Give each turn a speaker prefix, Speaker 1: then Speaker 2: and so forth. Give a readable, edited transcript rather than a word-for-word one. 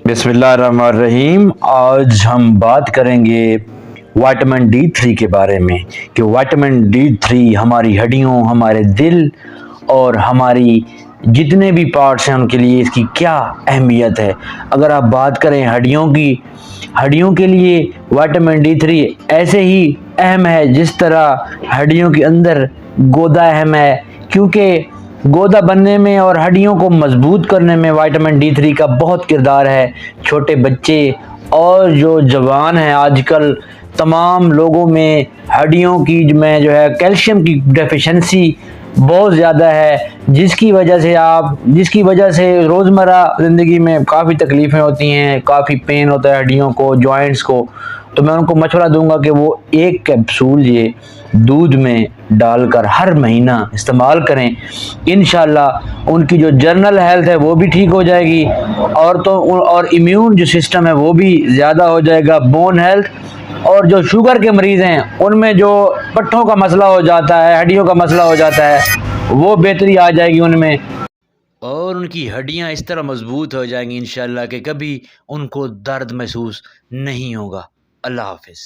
Speaker 1: बिस्मिल्लाहिर्रहमानिर्रहीम। आज हम बात करेंगे विटामिन D3 के बारे में कि विटामिन D3 हमारी हड्डियों, हमारे दिल और हमारी जितने भी पार्ट्स हैं उनके लिए इसकी क्या अहमियत है। अगर आप बात करें हड्डियों की, हड्डियों के लिए विटामिन D3 ऐसे ही अहम है जिस तरह हड्डियों के अंदर गोदा अहम है, क्योंकि गोदा बनने में और हड्डियों को मजबूत करने में विटामिन D3 का बहुत किरदार है। छोटे बच्चे और जो जवान हैं, आजकल तमाम लोगों में हड्डियों की में जो है कैल्शियम की डेफिशिएंसी बहुत ज़्यादा है, जिसकी वजह से रोज़मर्रा ज़िंदगी में काफ़ी तकलीफ़ें होती हैं, काफ़ी पेन होता है हड्डियों को, जॉइंट्स को। तो मैं उनको मशवरा दूंगा कि वो एक कैप्सूल ये दूध में डालकर हर महीना इस्तेमाल करें। इंशाल्लाह उनकी जो जर्नल हेल्थ है वो भी ठीक हो जाएगी और इम्यून जो सिस्टम है वो भी ज़्यादा हो जाएगा। बोन हेल्थ और जो शुगर के मरीज़ हैं उनमें जो पट्ठों का मसला हो जाता है, हड्डियों का मसला हो जाता है, वो बेहतरी आ जाएगी उनमें और उनकी हड्डियां इस तरह मजबूत हो जाएंगी इंशाल्लाह कि कभी उनको दर्द महसूस नहीं होगा। अल्लाह हाफिज़।